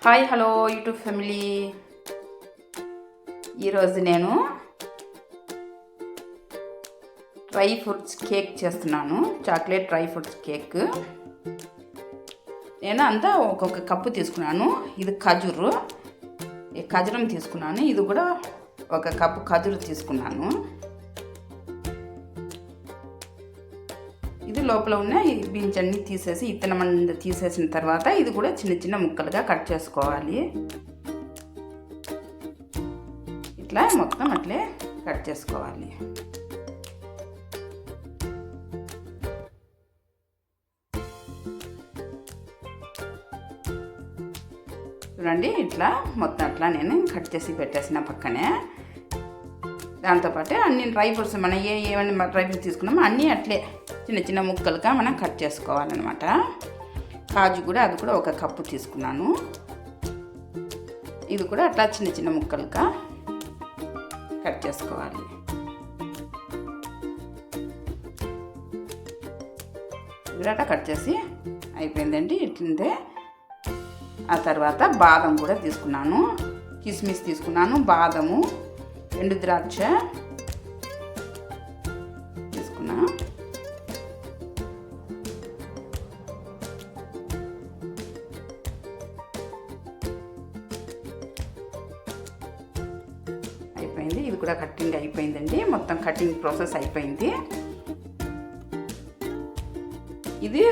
Hi hello YouTube family. ఈరోజు నేను dry fruits cake చేస్తున్నాను. Chocolate dry fruits cake. నేను అంతా ఒక్కొక్క కప్పు తీసుకున్నాను. ఇది ఖజూరు, ఈ ఖజూరం తీసుకున్నాను. ఇది కూడా ఒక కప్పు ఖజూరు తీసుకున్నాను. ఇది లోపల ఉన్న ఈ బీన్స్ అన్నీ తీసేసి ఇత్తనం తీసేసిన తర్వాత ఇది కూడా చిన్న చిన్న ముక్కలుగా కట్ చేసుకోవాలి. ఇట్లా మొత్తం అట్లే కట్ చేసుకోవాలి. చూడండి, ఇట్లా మొత్తం అట్లా నేను కట్ చేసి పెట్టేసిన పక్కనే. దాంతోపాటు అన్ని డ్రై ఫ్రూట్స్ మనం ఏమన్నా డ్రై ఫ్రూట్స్ తీసుకున్నామో అన్నీ అట్లే చిన్న చిన్న ముక్కలుగా మనం కట్ చేసుకోవాలన్నమాట. కాజు కూడా అది కూడా ఒక కప్పు తీసుకున్నాను. ఇది కూడా అట్లా చిన్న చిన్న ముక్కలుగా కట్ చేసుకోవాలి. ఇది అట్లా కట్ చేసి అయిపోయిందండి. ఇట్లుంటే ఆ తర్వాత బాదం కూడా తీసుకున్నాను, కిస్మిస్ తీసుకున్నాను, బాదము, ఎండు ద్రాక్ష తీసుకున్నా. అయిపోయింది. ఇది కూడా కటింగ్ అయిపోయిందండి. మొత్తం కటింగ్ ప్రాసెస్ అయిపోయింది. ఇది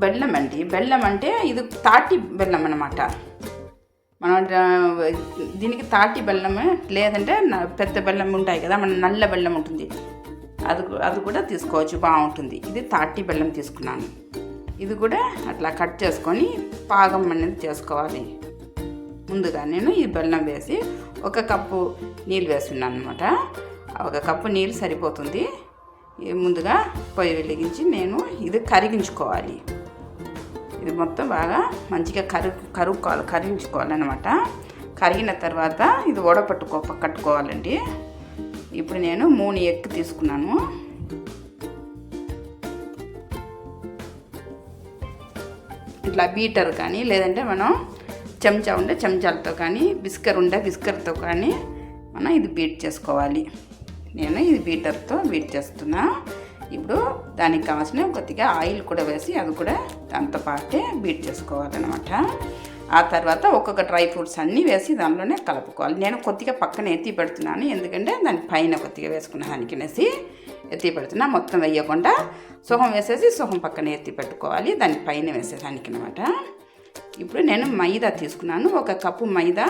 బెల్లం అండి. బెల్లం అంటే ఇది తాటి బెల్లం అన్నమాట. మనం దీనికి తాటి బెల్లమే, లేదంటే పెద్ద బెల్లం ఉంటాయి కదా, మన నల్ల బెల్లం ఉంటుంది, అది కూడా తీసుకోవచ్చు, బాగుంటుంది. ఇది తాటి బెల్లం తీసుకున్నాను. ఇది కూడా అట్లా కట్ చేసుకొని పాకం అనేది చేసుకోవాలి. ముందుగా నేను ఈ బెల్లం వేసి ఒక కప్పు నీళ్ళు వేస్తున్నాను అనమాట. ఒక కప్పు నీళ్ళు సరిపోతుంది. ముందుగా పొయ్యి వెలిగించి నేను ఇది కరిగించుకోవాలి. ఇది మొత్తం బాగా మంచిగా కరిగించుకోవాలన్నమాట. కరిగిన తర్వాత ఇది కట్టుకోవాలండి. ఇప్పుడు నేను 3 ఎగ్ తీసుకున్నాను. ఇట్లా బీటర్ కానీ, లేదంటే మనం చెంచా ఉండే చెంచాలతో కానీ, బిస్కర్తో కానీ మనం ఇది బీట్ చేసుకోవాలి. నేను ఇది బీటర్తో బీట్ చేస్తున్నా. ఇప్పుడు దానికి కావాల్సిన కొద్దిగా ఆయిల్ కూడా వేసి అది కూడా దాంతో పాటే బీట్ చేసుకోవాలన్నమాట. ఆ తర్వాత ఒక్కొక్క డ్రై ఫ్రూట్స్ అన్నీ వేసి దానిలోనే కలుపుకోవాలి. నేను కొద్దిగా పక్కన ఎత్తి పెడుతున్నాను, ఎందుకంటే దాని పైన కొద్దిగా వేసుకున్న దానికినేసి ఎత్తి పెడుతున్నా. మొత్తం వేయకుండా సొహం వేసేసి సొహం పక్కన ఎత్తి పెట్టుకోవాలి, దాని పైన వేసేదానికి అనమాట. ఇప్పుడు నేను మైదా తీసుకున్నాను. ఒక కప్పు మైదా,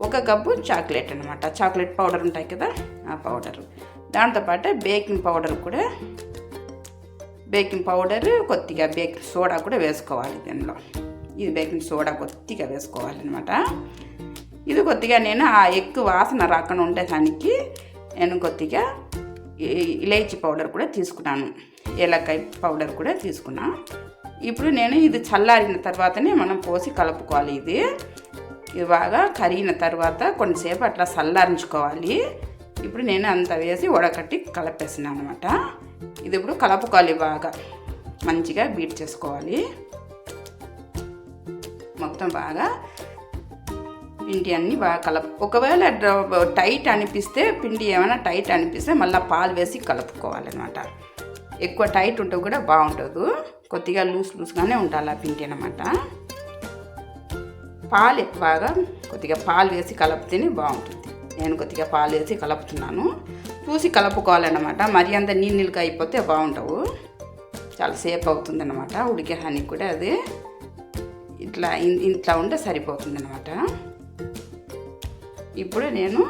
ఒక కప్పు చాక్లెట్ అనమాట. చాక్లెట్ పౌడర్ ఉంటాయి కదా, ఆ పౌడరు. దాంతోపాటు బేకింగ్ పౌడర్ కొద్దిగా బేకింగ్ సోడా కూడా వేసుకోవాలి దీనిలో. ఇది బేకింగ్ సోడా కొద్దిగా వేసుకోవాలన్నమాట. ఇది కొద్దిగా నేను ఆ ఎగ్ వాసన రాకుండా ఉండేదానికి నేను కొద్దిగా ఇలైచీ పౌడర్ కూడా తీసుకున్నాను, ఏలకాయ పౌడర్ కూడా తీసుకున్నా. ఇప్పుడు నేను ఇది చల్లారిన తర్వాతనే మనం పోసి కలుపుకోవాలి. ఇది బాగా కరిగిన తర్వాత కొంతసేపు అట్లా చల్లారించుకోవాలి. ఇప్పుడు నేను అంత వేసి వడకట్టి కలిపేసినాను అనమాట. ఇది ఇప్పుడు కలుపుకోవాలి, బాగా మంచిగా బీట్ చేసుకోవాలి. మొత్తం బాగా పిండి అన్నీ బాగా ఒకవేళ టైట్ అనిపిస్తే, పిండి ఏమైనా టైట్ అనిపిస్తే మళ్ళీ పాలు వేసి కలుపుకోవాలన్నమాట. ఎక్కువ టైట్ ఉంటే కూడా బాగుంటుంది, కొద్దిగా లూజ్గానే ఉండాలి ఆ పిండి అన్నమాట. పాలు బాగా కొద్దిగా పాలు వేసి కలిపితేనే బాగుంటుంది. నేను కొద్దిగా పాలు వేసి కలుపుతున్నాను. చూసి కలుపుకోవాలన్నమాట. మరి అంత నీళ్ళుగా అయిపోతే బాగుంటావు, చాలా సేపు అవుతుందన్నమాట ఉడికేదానికి కూడా. అది ఇట్లా ఉంటే సరిపోతుందన్నమాట. ఇప్పుడు నేను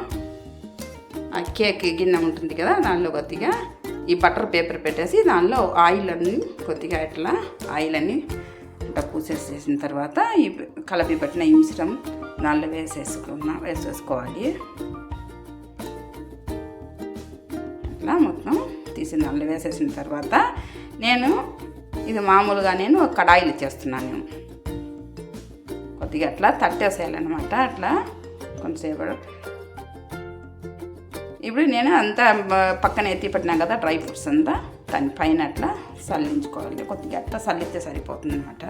ఆ కేక్ గిన్నె ఉంటుంది కదా, దానిలో కొద్దిగా ఈ బటర్ పేపర్ పెట్టేసి దానిలో ఆయిల్ అన్నీ కొద్దిగా ఇట్లా ఆయిల్ అన్నీ ఇట్లా పూసేసేసిన తర్వాత ఈ కలిపి పెట్టిన ఈ మిశ్రమం దానిలో వేసేసుకోవాలి. ఇట్లా మొత్తం తీసి దానిలో వేసేసిన తర్వాత నేను ఇది మామూలుగా నేను కడాయిలు చేస్తున్నాను. కొద్దిగా అట్లా తట్టేసేయాలన్నమాట. అట్లా కొంతసేపు ఇప్పుడు నేను అంతా పక్కన ఎత్తి పెట్టినా కదా డ్రై ఫ్రూట్స్ అంతా, దాని పైన అట్లా చల్లించుకోవాలి. కొద్దిగా అట్లా చల్లితే సరిపోతుంది అనమాట.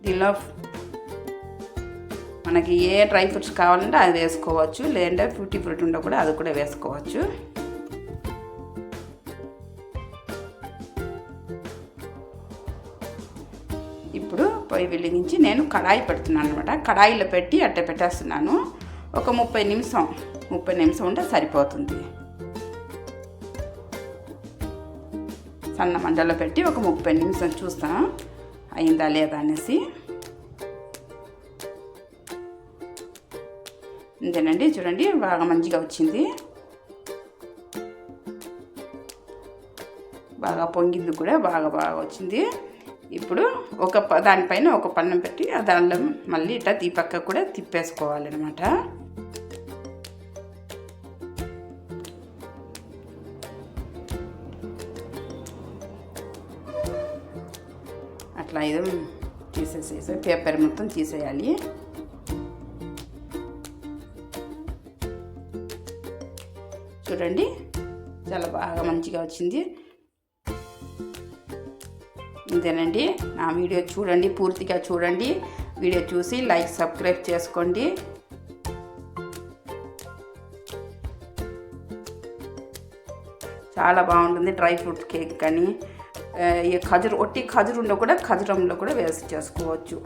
దీనిలో మనకి ఏ డ్రై ఫ్రూట్స్ కావాలంటే అది వేసుకోవచ్చు, లేదంటే ఫ్రూటీ ఫ్రూట్ ఉండే కూడా అది కూడా వేసుకోవచ్చు. ఇప్పుడు పొయ్యి వెలిగించి నేను కడాయి పెడుతున్నాను అనమాట. కడాయిలో పెట్టి అట్టే పెట్టేస్తున్నాను. ఒక 30 నిమిషం ఉంటే సరిపోతుంది. సన్న మంటలో పెట్టి ఒక 30 నిమిషం చూస్తాను అయిందా లేదా అనేసి. అంతేనండి, చూడండి బాగా మంచిగా వచ్చింది, బాగా పొంగింది కూడా, బాగా వచ్చింది. ఇప్పుడు దానిపైన ఒక పన్నం పెట్టి దానిలో మళ్ళీ ఇట్లా ఈ పక్క కూడా తిప్పేసుకోవాలన్నమాట. అట్లా ఇది తీసేసేసి పేపర్ మొత్తం తీసేయాలి. చూడండి చాలా బాగా మంచిగా వచ్చింది. ఇంతేనండి, నా వీడియో చూడండి, పూర్తిగా చూడండి. వీడియో చూసి లైక్ సబ్స్క్రైబ్ చేసుకోండి. చాలా బాగుంటుంది డ్రై ఫ్రూట్ కేక్. కానీ ఈ ఖజూరంలో కూడా వేసి చేసుకోవచ్చు.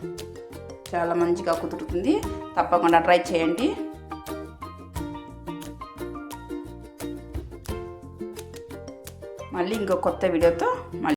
చాలా మంచిగా కుదురుతుంది. తప్పకుండా ట్రై చేయండి. మళ్ళీ ఇంకో కొత్త వీడియోతో